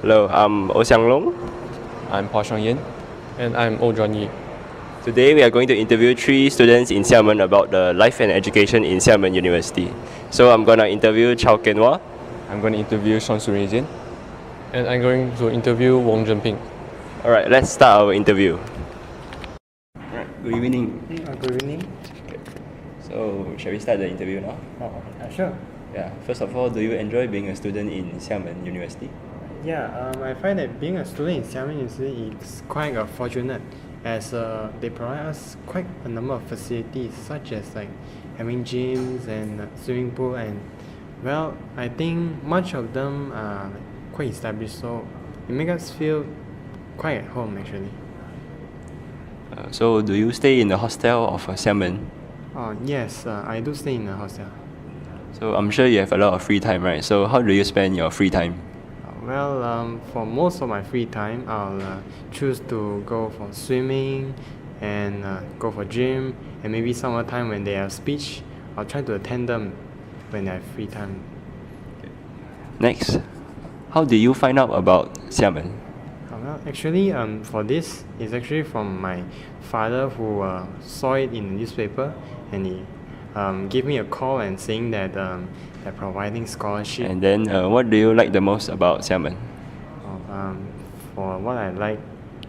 Hello, I'm Oh Xiang Long. I'm Pa Xiang Yen. And I'm Oh Juan Yi. Today we are going to interview 3 students in Xiamen about the life and education in Xiamen University. So I'm gonna interview Chao Kenwa. I'm going to interview Sean Surizian. And I'm going to interview Wong Zhenping. Alright, let's start our interview. Alright, good evening. Good evening. So shall we start the interview now? Sure. Yeah. First of all, do you enjoy being a student in Xiamen University? Yeah, I find that being a student in Xiamen University is quite fortunate as they provide us quite a number of facilities such as like having gyms and swimming pool and well, I think much of them are quite established so it makes us feel quite at home actually. So do you stay in the hostel of Xiamen? Yes, I do stay in a hostel. So I'm sure you have a lot of free time, right? So how do you spend your free time? For most of my free time, I'll choose to go for swimming and go for gym, and maybe summertime when they have speech, I'll try to attend them when I have free time. Next, how did you find out about Xiamen? Actually, for this, it's actually from my father who saw it in the newspaper, and he gave me a call and saying that they're providing scholarship. And then, what do you like the most about Xiamen? For what I like,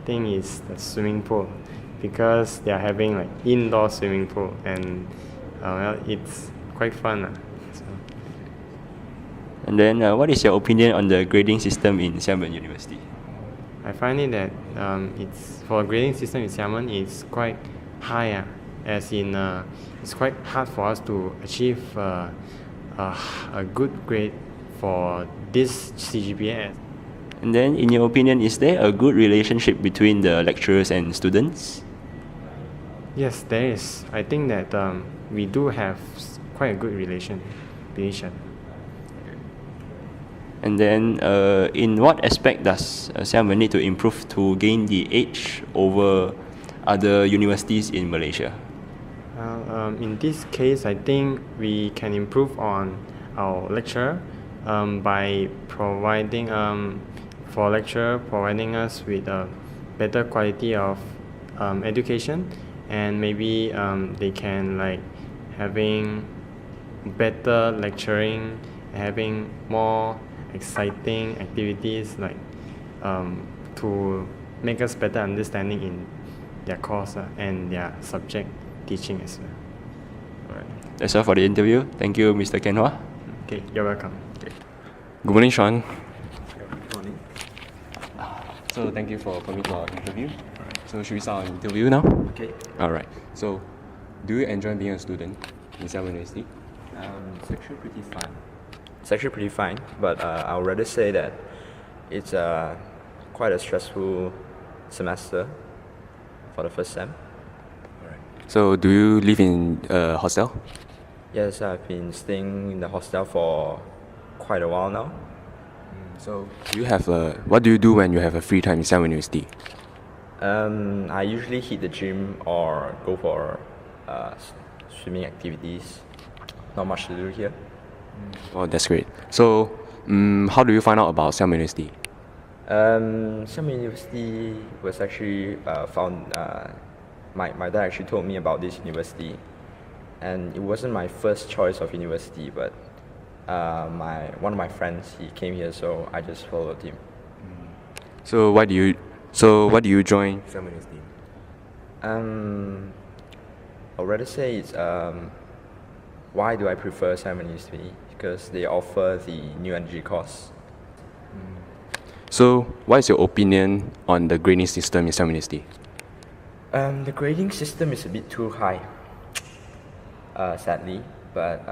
thing is the swimming pool, because they are having like indoor swimming pool, and it's quite fun. So. And then, what is your opinion on the grading system in Xiamen University? I find it that it's for a grading system in Xiamen it's quite high, as in it's quite hard for us to achieve a good grade for this CGPA. And then, in your opinion, is there a good relationship between the lecturers and students? Yes, there is. I think that we do have quite a good relation. And then, in what aspect does Xiamen need to improve to gain the edge over other universities in Malaysia? In this case, I think we can improve on our lecture by providing providing us with a better quality of education, and maybe they can like having better lecturing, having more exciting activities like to make us better understanding in their course and their subject teaching as well. Alright. That's all for the interview. Thank you, Mr. Kenhua. Okay, you're welcome. Okay. Good morning, Sean. Good morning. So thank you for coming to our interview. So should we start our interview now? Okay. Alright. So, do you enjoy being a student in Xiamen University? It's actually pretty fun. It's actually pretty fine, but I would rather say that it's quite a stressful semester for the first sem. So, do you live in a hostel? Yes, I've been staying in the hostel for quite a while now. So, do you have what do you do when you have a free time in Xiamen University? I usually hit the gym or go for swimming activities. Not much to do here. Oh, that's great. So, how do you find out about Xiamen University? Xiamen University was actually found. My dad actually told me about this university, and it wasn't my first choice of university, but one of my friends, he came here, so I just followed him. So why do you join Xiamen University? I'd rather say it's why do I prefer Xiamen University? Because they offer the new energy course. So what is your opinion on the grading system in Xiamen University? The grading system is a bit too high, sadly, but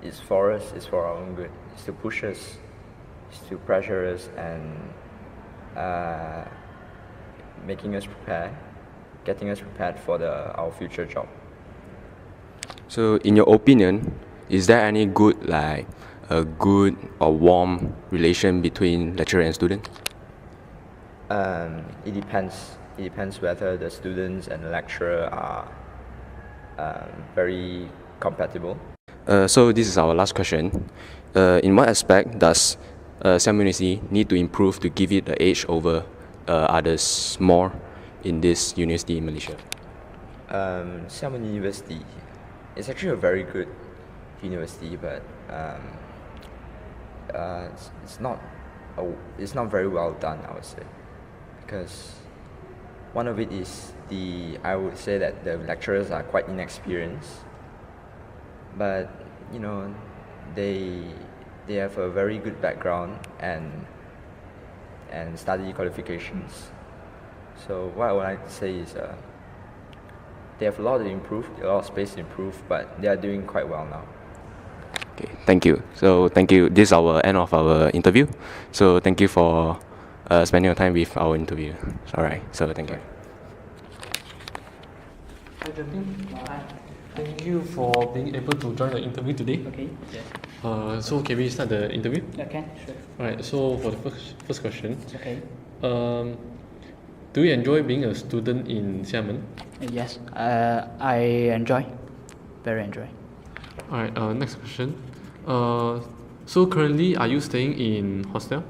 it's for us, it's for our own good. It's to push us, it's to pressure us, and getting us prepared for our future job. So in your opinion, is there any good or warm relation between lecturer and student? It depends. It depends whether the students and the lecturer are very compatible. So this is our last question. In what aspect does Xiamen University need to improve to give it the edge over others more in this university in Malaysia? Xiamen University is actually a very good university, but it's not very well done, I would say, because one of it is I would say that the lecturers are quite inexperienced, but they have a very good background and study qualifications. So what I would like to say is they have a lot of space to improve, but they are doing quite well now. Okay, thank you. So thank you. This is our end of our interview. So thank you for spending your time with our interview. All right. So thank you. Hi, Justin. Hi. Thank you for being able to join the interview today. Okay, yes. So can we start the interview? Okay, sure. Alright, so for the first question, Okay. Do you enjoy being a student in Xiamen? Yes, I enjoy. Very enjoy. Alright, next question. So currently, are you staying in hostel?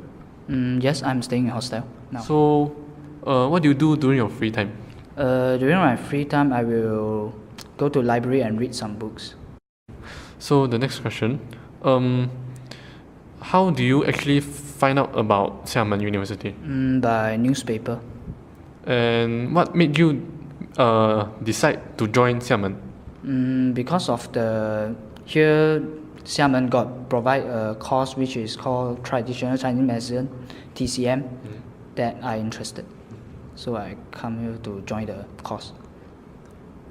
Yes, I'm staying in hostel now. So, what do you do during your free time? During my free time, I will go to library and read some books. So the next question, how do you actually find out about Xiamen University? By newspaper. And what made you decide to join Xiamen? Because of here Xiamen provide a course which is called Traditional Chinese Medicine, TCM, that I interested. So I come here to join the course.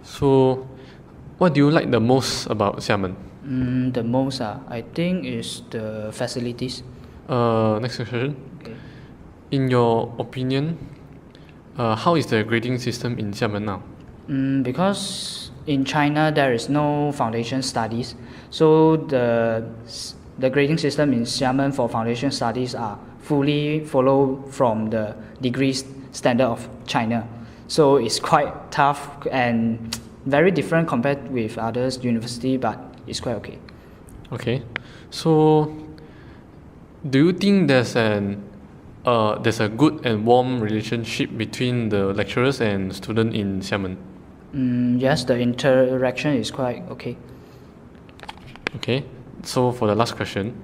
So, what do you like the most about Xiamen? The most, I think, is the facilities. Next question. Okay. In your opinion, how is the grading system in Xiamen now? Because in China there is no foundation studies, so the grading system in Xiamen for foundation studies are fully follow from the degree standard of China. So it's quite tough and very different compared with others university, but it's quite okay. Okay, so do you think there's a good and warm relationship between the lecturers and student in Xiamen? Yes, the interaction is quite okay. Okay, so for the last question,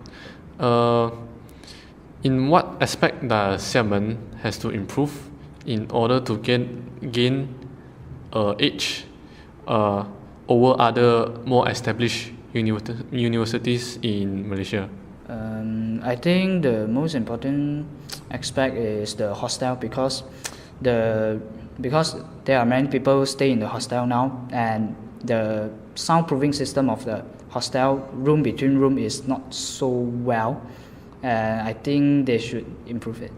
in what aspect does Xiamen has to improve in order to gain edge over other more established universities in Malaysia? I think the most important aspect is the hostel, because there are many people stay in the hostel now, and the soundproofing system of the hostel room between room is not so well. I think they should improve it.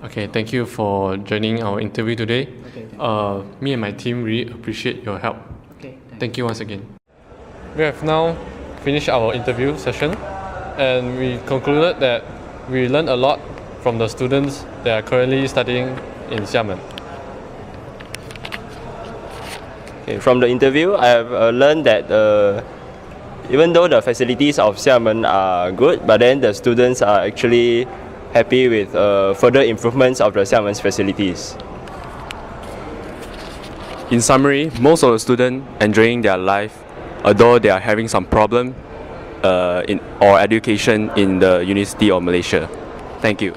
Okay, thank you for joining our interview today. Okay, Me and my team really appreciate your help. Okay, Thank you once again. We have now finished our interview session, and we concluded that we learned a lot from the students that are currently studying in Xiamen. Okay, from the interview, I have learned that even though the facilities of Xiamen are good, but then the students are actually happy with further improvements of the Xiamen's facilities. In summary, most of the students enjoying their life, although they are having some problem or education in the University of Malaysia. Thank you.